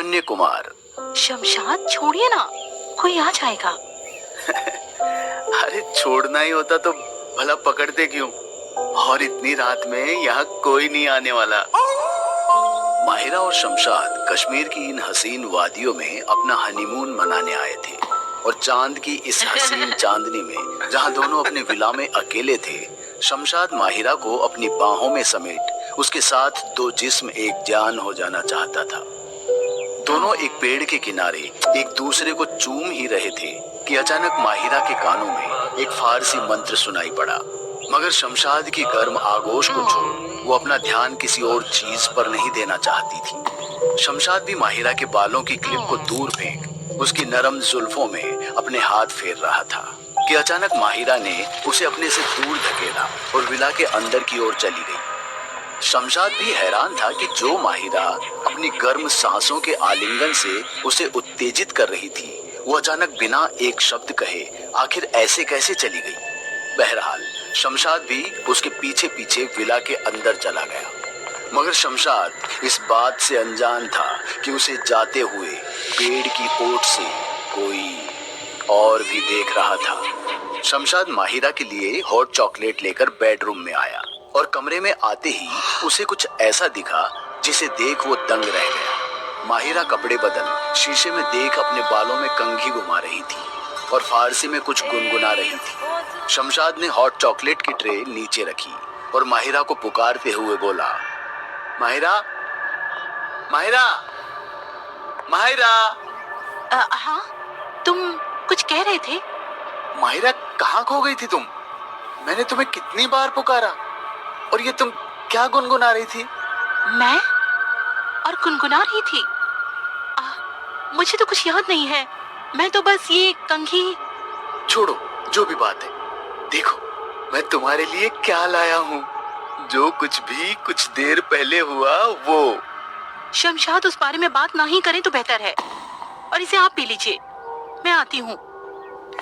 अनन्य कुमार। शमशाद छोड़िए ना, कोई आ जाएगा। अरे छोड़ना ही होता तो भला पकड़ते क्यों? और इतनी रात में यहाँ कोई नहीं आने वाला। माहिरा और शमशाद कश्मीर की इन हसीन वादियों में अपना हनीमून मनाने आए थे और चांद की इस हसीन चांदनी में जहाँ दोनों अपने विला में अकेले थे, शमशाद माहिरा को अपनी बाहों में समेट उसके साथ दो जिस्म एक जान हो जाना चाहता था। दोनों एक पेड़ के किनारे एक दूसरे को चूम ही रहे थे कि अचानक माहिरा के कानों में एक फारसी मंत्र सुनाई पड़ा। मगर शमशाद की गर्म आगोश को छोड़ वो अपना ध्यान किसी और चीज पर नहीं देना चाहती थी। शमशाद भी माहिरा के बालों की क्लिप को दूर फेंक उसकी नरम जुल्फों में अपने हाथ फेर रहा था कि अचानक माहिरा ने उसे अपने से दूर धकेला और विला के अंदर की ओर चली गई। शमशाद भी हैरान था कि जो माहिरा अपनी गर्म सांसों के आलिंगन से उसे उत्तेजित कर रही थी, वो अचानक बिना एक शब्द कहे आखिर ऐसे कैसे चली गई। बहरहाल शमशाद भी उसके पीछे पीछे विला के अंदर चला गया, मगर शमशाद इस बात से अनजान था कि उसे जाते हुए पेड़ की ओट से कोई और भी देख रहा था। शमशाद माहिरा के लिए हॉट चॉकलेट लेकर बेडरूम में आया और कमरे में आते ही उसे कुछ ऐसा दिखा जिसे देख वो दंग रह गया। माहिरा कपड़े बदल शीशे में देख अपने बालों में कंघी घुमा रही थी और फारसी में कुछ गुनगुना रही थी। शमशाद ने हॉट चॉकलेट की ट्रे नीचे रखी और माहिरा को पुकारते हुए बोला, माहिरा, माहिरा, माहिरा। हाँ, तुम कुछ कह रहे थे? माहिरा, कहाँ खो गई थी तुम? मैंने तुम्हें कितनी बार पुकारा और ये तुम क्या गुनगुना रही थी? मैं? और गुनगुना रही थी? मुझे तो कुछ याद नहीं है। मैं तो बस ये कंघी। छोड़ो, जो भी बात है, देखो मैं तुम्हारे लिए क्या लाया हूँ। जो कुछ भी कुछ देर पहले हुआ वो। शमशाद, उस बारे में बात ना ही करें तो बेहतर है, और इसे आप पी लीजिए, मैं आती हूँ।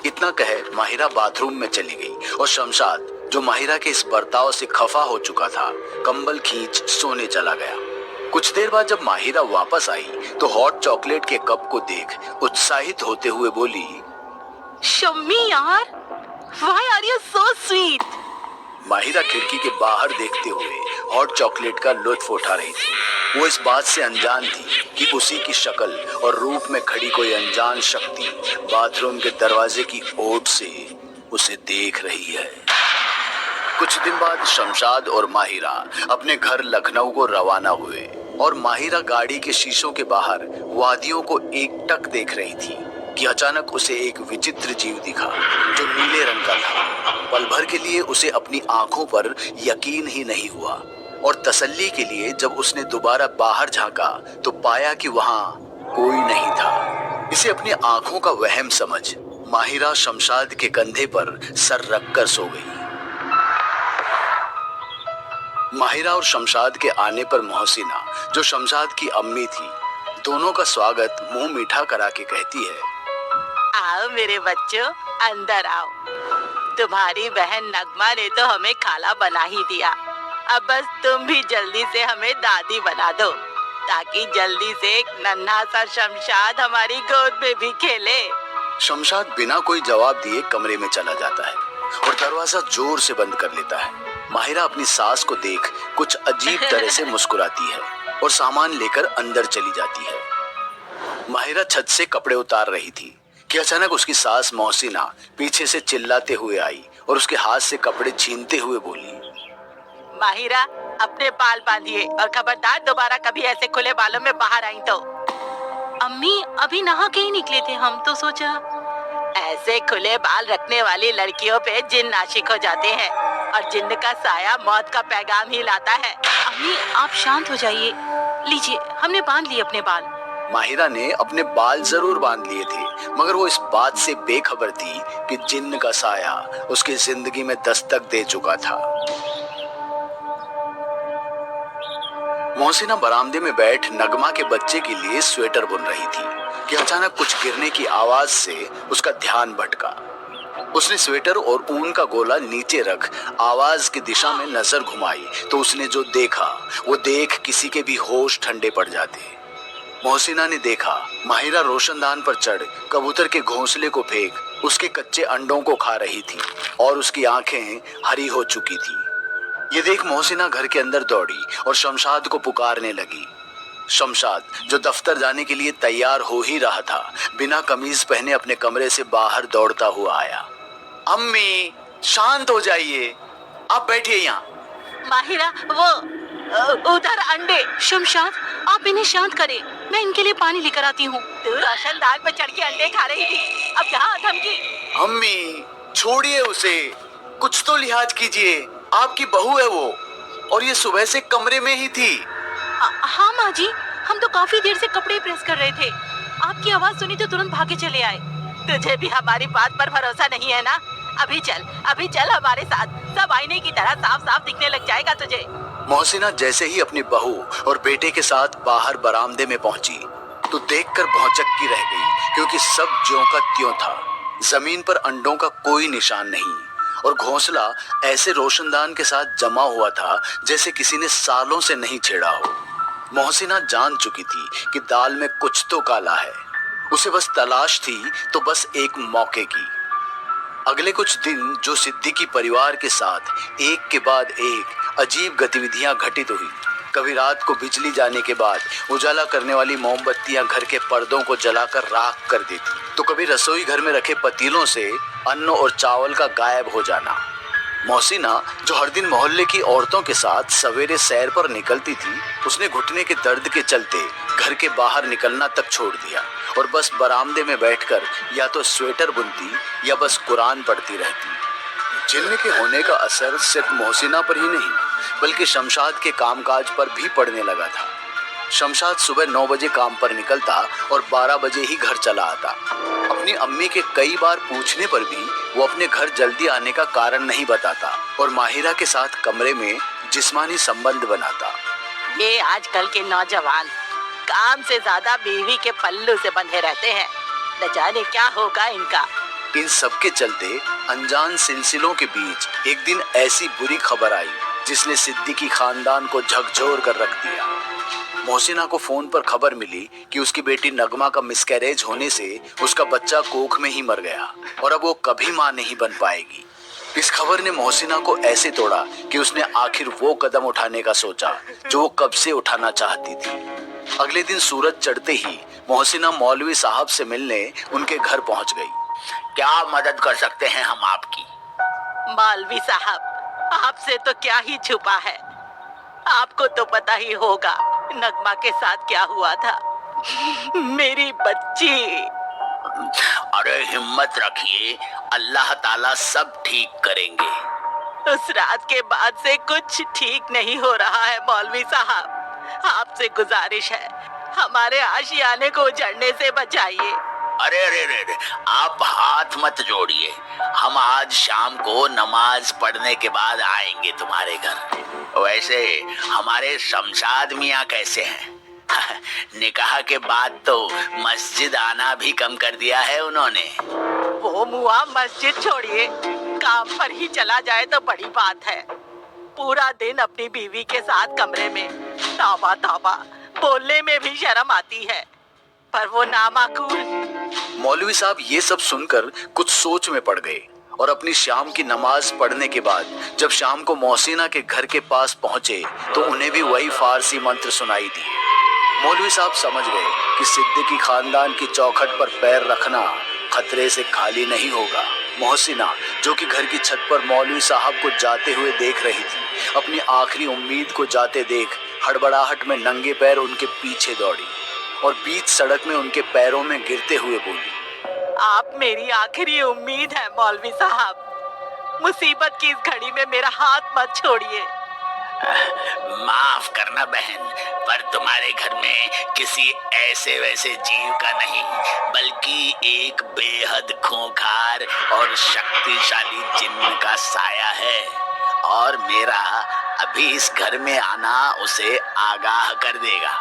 इतना कहे माहिरा बाथरूम में चली गई और शमशाद, जो माहिरा के इस बर्ताव से खफा हो चुका था, कंबल खींच सोने चला गया। कुछ देर बाद जब माहिरा वापस आई तो हॉट चॉकलेट के कप को देख उत्साहित होते हुए बोली, शम्मी यार, why are you so sweet? Mahira खिड़की के बाहर देखते हुए हॉट चॉकलेट का लुत्फ उठा रही थी। वो इस बात से अनजान थी कि उसी की शक्ल और रूप में खड़ी कोई अनजान शक्ति बाथरूम के दरवाजे की ओट से उसे देख रही है। कुछ दिन बाद शमशाद और माहिरा अपने घर लखनऊ को रवाना हुए और माहिरा गाड़ी के शीशों के बाहर वादियों को एकटक देख रही थी कि अचानक उसे एक विचित्र जीव दिखा जो नीले रंग का था। पल भर के लिए उसे अपनी आंखों पर यकीन ही नहीं हुआ और तसल्ली के लिए जब उसने दोबारा बाहर झांका तो पाया कि वहां कोई नहीं था। इसे अपनी आंखों का वहम समझ माहिरा शमशाद के कंधे पर सर रखकर सो गई। माहिरा और शमशाद के आने पर मोहसिना, जो शमशाद की अम्मी थी, दोनों का स्वागत मुंह मीठा करा के कहती है, आओ मेरे बच्चों, अंदर आओ। तुम्हारी बहन नगमा ने तो हमें खाला बना ही दिया, अब बस तुम भी जल्दी से हमें दादी बना दो ताकि जल्दी से एक नन्हा सा शमशाद हमारी गोद में भी खेले। शमशाद बिना कोई जवाब दिए कमरे में चला जाता है और दरवाजा जोर से बंद कर लेता है। माहिरा अपनी सास को देख कुछ अजीब तरह से मुस्कुराती है और सामान लेकर अंदर चली जाती है। माहिरा छत से कपड़े उतार रही थी कि अचानक उसकी सास मोहसिना पीछे से चिल्लाते हुए आई और उसके हाथ से कपड़े छीनते हुए बोली, माहिरा, अपने बाल बांधिए और खबरदार दोबारा कभी ऐसे खुले बालों में बाहर आई तो। अम्मी, अभी नहा के ही निकले थे हम, तो सोचा। ऐसे खुले बाल रखने वाली लड़कियों पे जिन्न आशिक हो जाते हैं और जिन्न का साया मौत का पैगाम ही लाता है। अम्मी, आप शांत हो जाइए। लीजिए, हमने बांध लिए अपने बाल। माहिरा ने अपने बाल जरूर बांध लिए थे, मगर वो इस बात से बेखबर थी कि जिन्न का साया उसकी जिंदगी में दस्तक दे चुका था। मोहसिना बरामदे में बैठ नगमा के बच्चे के लिए स्वेटर बुन रही थी कि अचानक कुछ गिरने की आवाज से उसका ध्यान भटका। उसने स्वेटर और ऊन का गोला नीचे रख आवाज की दिशा में नजर घुमाई तो उसने जो देखा वो देख किसी के भी होश ठंडे पड़ जाते। मोहसिना ने देखा माहिरा रोशनदान पर चढ़ कबूतर के घोंसले को फेंक उसके कच्चे अंडों को खा रही थी और उसकी आंखें हरी हो चुकी थी। ये देख मोहसिना घर के अंदर दौड़ी और शमशाद को पुकारने लगी। शमशाद, जो दफ्तर जाने के लिए तैयार हो ही रहा था, बिना कमीज पहने अपने कमरे से बाहर दौड़ता हुआ आया। अम्मी, शांत हो जाइए, आप बैठिए यहाँ। माहिरा, वो उधर अंडे। शमशाद, आप इन्हें शांत करें, मैं इनके लिए पानी लेकर आती हूँ। तू रोशनदान पर चढ़ के अंडे खा रही थी, अब यहाँ धमकी। अम्मी, छोड़िए उसे, कुछ तो लिहाज कीजिए, आपकी बहू है वो, और ये सुबह से कमरे में ही थी। हाँ माँ जी, हम तो काफी देर से कपड़े प्रेस कर रहे थे, आपकी आवाज सुनी तो तुरंत भागे चले आए। तुझे भी हमारी बात पर भरोसा नहीं है ना? अभी चल हमारे साथ, सब आईने की तरह साफ साफ दिखने लग जाएगा तुझे। मोहसिना जैसे ही अपनी बहू और बेटे के साथ बाहर बरामदे में पहुंची तो देखकर भौचक्की रह गई, क्योंकि सब ज्यों का त्यों था। जमीन पर अंडों का कोई निशान नहीं और घोंसला ऐसे रोशनदान के साथ जमा हुआ था जैसे किसी ने सालों से नहीं छेड़ा हो। मोहसिना जान चुकी थी कि दाल में कुछ तो काला है, उसे बस तलाश थी तो बस एक मौके की। अगले कुछ दिन जो सिद्दीकी परिवार के साथ एक के बाद एक अजीब गतिविधियां घटित हुई। कभी रात को बिजली जाने के बाद उजाला करने वाली मोमबत्तियां घर के पर्दों को जलाकर राख कर देती, तो कभी रसोई घर में रखे पतीलों से अन्न और चावल का गायब हो जाना। मोहसिना, जो हर दिन मोहल्ले की औरतों के साथ सवेरे सैर पर निकलती थी, उसने घुटने के दर्द के चलते घर के बाहर निकलना तक छोड़ दिया और बस बरामदे में बैठकर या तो स्वेटर बुनती या बस कुरान पढ़ती रहती। जिन्न के होने का असर सिर्फ मोहसिना पर ही नहीं बल्कि शमशाद के कामकाज पर भी पड़ने लगा था। शमशाद सुबह 9 बजे काम पर निकलता और 12 बजे ही घर चला आता। अपनी अम्मी के कई बार पूछने पर भी वो अपने घर जल्दी आने का कारण नहीं बताता और माहिरा के साथ कमरे में जिस्मानी संबंध बनाता। ये आजकल के नौजवान काम से ज्यादा बीवी के पल्लू से बंधे रहते हैं, न जाने क्या होगा इनका। इन सब के चलते अनजान सिलसिलों के बीच एक दिन ऐसी बुरी खबर आई जिसने सिद्दीकी खानदान को झकझोर कर रख दिया। मोहसिना को फोन पर खबर मिली कि उसकी बेटी नगमा का मिसकैरेज होने से उसका बच्चा कोख में ही मर गया और अब वो कभी मां नहीं बन पाएगी। इस खबर ने मोहसिना को ऐसे तोड़ा कि उसने आखिर वो कदम उठाने का सोचा जो वो कब से उठाना चाहती थी। अगले दिन सूरज चढ़ते ही मोहसिना मौलवी साहब से मिलने उनके घर पहुंच गई। क्या मदद कर सकते हैं हम आपकी? मौलवी साहब, आपसे तो क्या ही छुपा है, आपको तो पता ही होगा नगमा के साथ क्या हुआ था। मेरी बच्ची। अरे हिम्मत रखिए, अल्लाह ताला सब ठीक करेंगे। उस रात के बाद से कुछ ठीक नहीं हो रहा है मौलवी साहब, आपसे गुजारिश है हमारे आशियाने को उजड़ने से बचाइए। अरे अरे अरे, आप हाथ मत जोड़िए, हम आज शाम को नमाज पढ़ने के बाद आएंगे तुम्हारे घर। वैसे हमारे शमशाद मियाँ कैसे हैं? निकाह के बाद तो मस्जिद आना भी कम कर दिया है उन्होंने। वो मुआ मस्जिद छोड़िए, काम पर ही चला जाए तो बड़ी बात है। पूरा दिन अपनी बीवी के साथ कमरे में, तौबा तौबा, बोलने में भी शर्म आती है, पर वो नामाकूल। मौलवी साहब ये सब सुनकर कुछ सोच में पड़ गए और अपनी शाम की नमाज पढ़ने के बाद जब शाम को मोहसिना के घर के पास पहुंचे तो उन्हें भी वही फारसी मंत्र सुनाई दिए। मौलवी साहब समझ गए कि सिद्दीकी खानदान की चौखट पर पैर रखना खतरे से खाली नहीं होगा। मोहसिना, जो कि घर की छत पर मौलवी साहब को जाते हुए देख रही थी, अपनी आखिरी उम्मीद को जाते देख हड़बड़ाहट में नंगे पैर उनके पीछे दौड़ी और बीच सड़क में उनके पैरों में गिरते हुए बोली, आप मेरी आखिरी उम्मीद है मौलवी साहब, मुसीबत की इस घड़ी में मेरा हाथ मत छोड़िए। माफ करना बहन, पर तुम्हारे घर में किसी ऐसे वैसे जीव का नहीं बल्कि एक बेहद खूंखार और शक्तिशाली जिन्न का साया है और मेरा अभी इस घर में आना उसे आगाह कर देगा।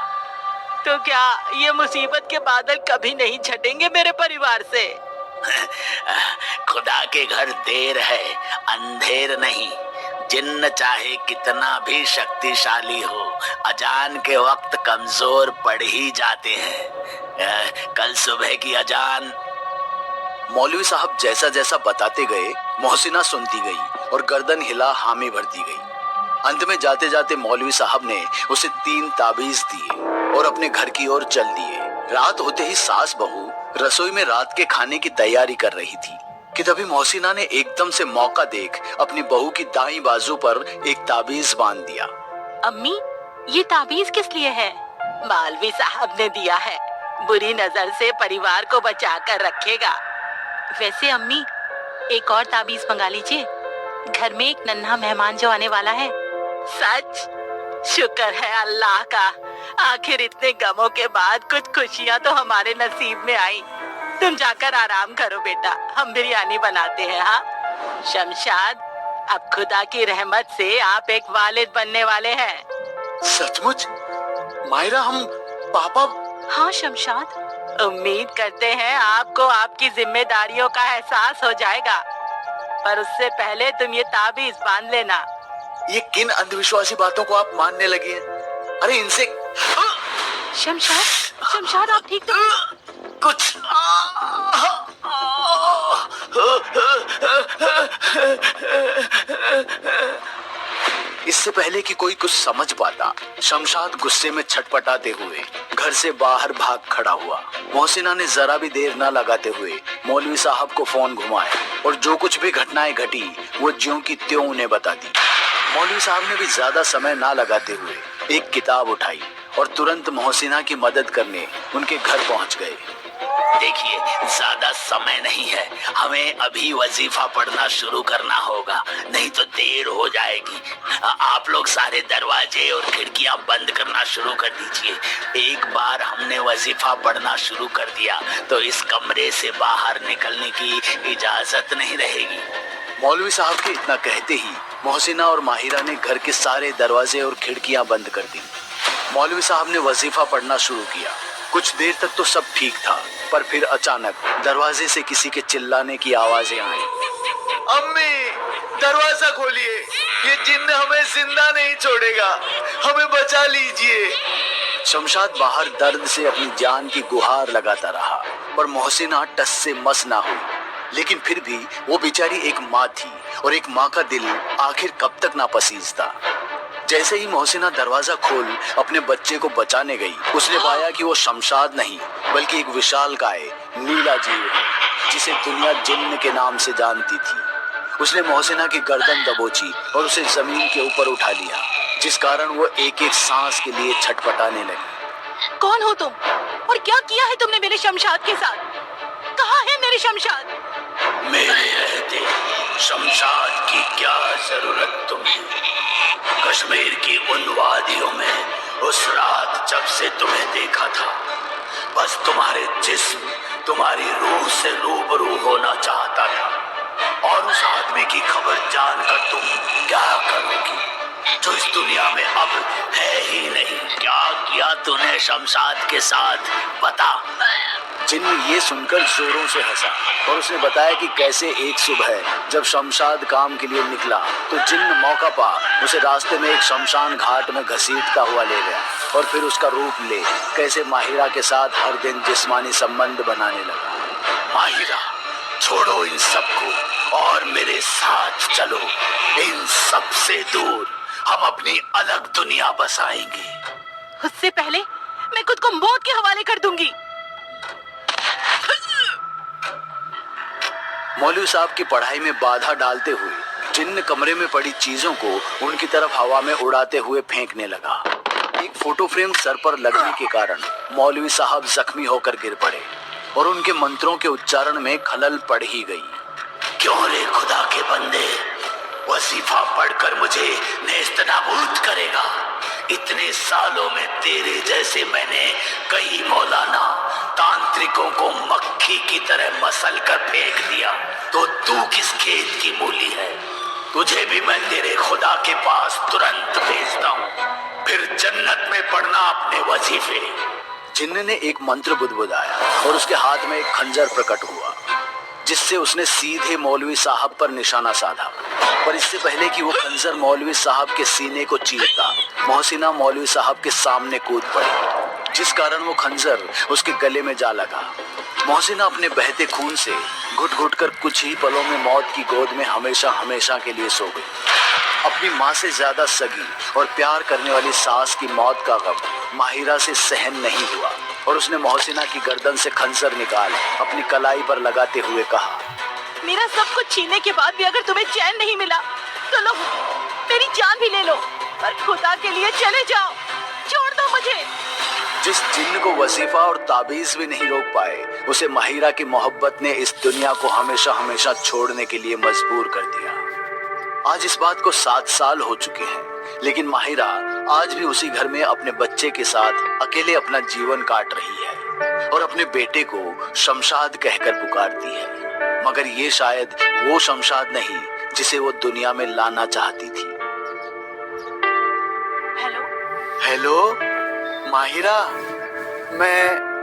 तो क्या ये मुसीबत के बादल कभी नहीं छटेंगे मेरे परिवार से? खुदा के घर देर है, अंधेर नहीं। जिन्न चाहे कितना भी शक्तिशाली हो, अजान के वक्त कमजोर पड़ ही जाते हैं। कल सुबह की अजान। मौलवी साहब जैसा जैसा बताते गए, मोहसिना सुनती गई और गर्दन हिला हामी भरती गई। अंत में जाते जाते मौलवी साहब ने उसे 3 ताबीज दिए और अपने घर की ओर चल दिए। रात होते ही सास बहू रसोई में रात के खाने की तैयारी कर रही थी कि तभी मोहसिना ने एकदम से मौका देख अपनी बहू की दाईं बाजू पर एक ताबीज बांध दिया। अम्मी, ये ताबीज किस लिए है? मौलवी साहब ने दिया है, बुरी नजर से परिवार को बचा कर रखेगा। वैसे अम्मी, एक और ताबीज मंगा लीजिए, घर में एक नन्हा मेहमान जो आने वाला है। सच? शुक्र है अल्लाह का, आखिर इतने गमों के बाद कुछ खुशियाँ तो हमारे नसीब में आई। तुम जाकर आराम करो बेटा, हम बिरयानी बनाते हैं। हाँ शमशाद, अब खुदा की रहमत से आप एक वालिद बनने वाले हैं। सचमुच? माहिरा, हम पापा? हाँ शमशाद, उम्मीद करते हैं आपको आपकी जिम्मेदारियों का एहसास हो जाएगा, पर उससे पहले तुम ये ताबीज बांध लेना। ये किन अंधविश्वासी बातों को आप मानने लगे हैं? अरे इनसे शमशाद, शमशाद आप ठीक तो? कुछ इससे पहले कि कोई कुछ समझ पाता, शमशाद गुस्से में छटपटाते हुए घर से बाहर भाग खड़ा हुआ। मोहसिना ने जरा भी देर न लगाते हुए मौलवी साहब को फोन घुमाया और जो कुछ भी घटनाएं घटी वो ज्यों की त्यों उन्हें बता दी। मौलवी साहब ने भी ज्यादा समय ना लगाते हुए एक किताब उठाई और तुरंत मोहसिना की मदद करने उनके घर पहुंच गए। देखिए, ज्यादा समय नहीं है, हमें अभी वजीफा पढ़ना शुरू करना होगा, नहीं तो देर हो जाएगी। आप लोग सारे दरवाजे और खिड़कियां बंद करना शुरू कर दीजिए। एक बार हमने वजीफा पढ़ना शुरू कर दिया तो इस कमरे से बाहर निकलने की इजाजत नहीं रहेगी। मौलवी साहब के इतना कहते ही मोहसिना और माहिरा ने घर के सारे दरवाजे और खिड़कियां बंद कर दी। मौलवी साहब ने वजीफा पढ़ना शुरू किया। कुछ देर तक तो सब ठीक था, पर फिर अचानक दरवाजे से किसी के चिल्लाने की आवाजें आई। अम्मी, दरवाजा खोलिए, ये जिन्न हमें जिंदा नहीं छोड़ेगा, हमें बचा लीजिए। शमशाद बाहर दर्द से अपनी जान की गुहार लगाता रहा, पर मोहसिना टस से मस ना हुई। लेकिन फिर भी वो बेचारी एक माँ थी और एक माँ का दिल आखिर कब तक ना पसीजता। जैसे ही मोहसिना दरवाजा खोल अपने बच्चे को बचाने गई, उसने पाया कि वो शमशाद नहीं बल्कि एक विशालकाय नीला जीव है जिसे दुनिया जिन्न के नाम से जानती थी। उसने मोहसिना की गर्दन दबोची और उसे जमीन के ऊपर उठा लिया, जिस कारण वो एक एक सांस के लिए छटपटाने लगी। कौन हो तुम और क्या किया है तुमने मेरे शमशाद के साथ? कहाँ है मेरे शमशाद? मेरे रहते शमशाद की क्या जरूरत तुम्हें? कश्मीर की उन वादियों में उस रात जब से तुम्हें देखा था, बस तुम्हारे जिस्म तुम्हारी रूह से रूबरू होना चाहता था। और उस आदमी की खबर जानकर तुम क्या करोगी जो इस दुनिया में अब है ही नहीं? क्या किया तूने शमशाद के साथ, बता। जिन्न ये सुनकर जोरों से हंसा और उसने बताया कि कैसे एक सुबह जब शमशाद काम के लिए निकला तो जिन्न मौका पा उसे रास्ते में एक शमशान घाट में घसीटता हुआ ले गया और फिर उसका रूप ले कैसे माहिरा के साथ हर दिन जिस्मानी संबंध बनाने लगा। माहिरा, छोड़ो इन सबको और मेरे साथ चलो, इन सब से दूर हम अपनी अलग दुनिया बसाएंगे। उससे पहले मैं खुद को मौत के हवाले कर दूंगी। मौलवी साहब की पढ़ाई में बाधा डालते हुए जिन्न कमरे में पड़ी चीजों को उनकी तरफ हवा में उड़ाते हुए फेंकने लगा। एक फोटो फ्रेम सर पर लगने के कारण मौलवी साहब जख्मी होकर गिर पड़े और उनके मंत्रों के उच्चारण में खलल पड़ ही गई। क्यों रे खुदा के बंदे, वजीफा पढ़कर मुझे नेस्तनाबूद करेगा? इतने सालों में तेरे जैसे मैंने कई मौलाना तांत्रिकों को मक्खी की तरह मसल कर फेंक दिया, तो तू किस खेत की मूली है? तुझे भी मैं तेरे खुदा के पास तुरंत भेजता हूँ, फिर जन्नत में पढ़ना अपने वजीफे। जिन्न ने एक मंत्र बुदबुदाया और उसके हाथ में एक खंजर प्रकट हुआ, जिससे उसने सीधे मौलवी साहब पर निशाना साधा। पर इससे पहले कि वो खंजर मौलवी साहब के सीने को चीरता, मोहसिना मौलवी साहब के सामने कूद पड़ी, जिस कारण वो खंजर उसके गले में जा लगा। मोहसिना अपने बहते खून से घुट घुट कर कुछ ही पलों में मौत की गोद में हमेशा हमेशा के लिए सो गई। अपनी माँ से ज्यादा सगी और प्यार करने वाली सास की मौत का गम माहिरा से सहन नहीं हुआ और उसने मोहसिना की गर्दन से खंजर निकाल अपनी कलाई पर लगाते हुए कहा, मेरा सब कुछ छीनने के बाद भी अगर तुम्हें चैन नहीं मिला तो लो, मेरी जान भी ले लो, पर खुदा के लिए चले जाओ, छोड़ दो मुझे। जिस जिन्न को वजीफा और ताबीज भी नहीं रोक पाए, उसे माहिरा की मोहब्बत ने इस दुनिया को हमेशा हमेशा छोड़ने के लिए मजबूर कर दिया। आज इस बात को 7 साल हो चुके हैं, लेकिन माहिरा आज भी उसी घर में अपने बच्चे के साथ अकेले अपना जीवन काट रही है और अपने बेटे को शमशाद कहकर पुकारती है, मगर ये शायद वो शमशाद नहीं जिसे वो दुनिया में लाना चाहती थी। हेलो हेलो माहिरा, मैं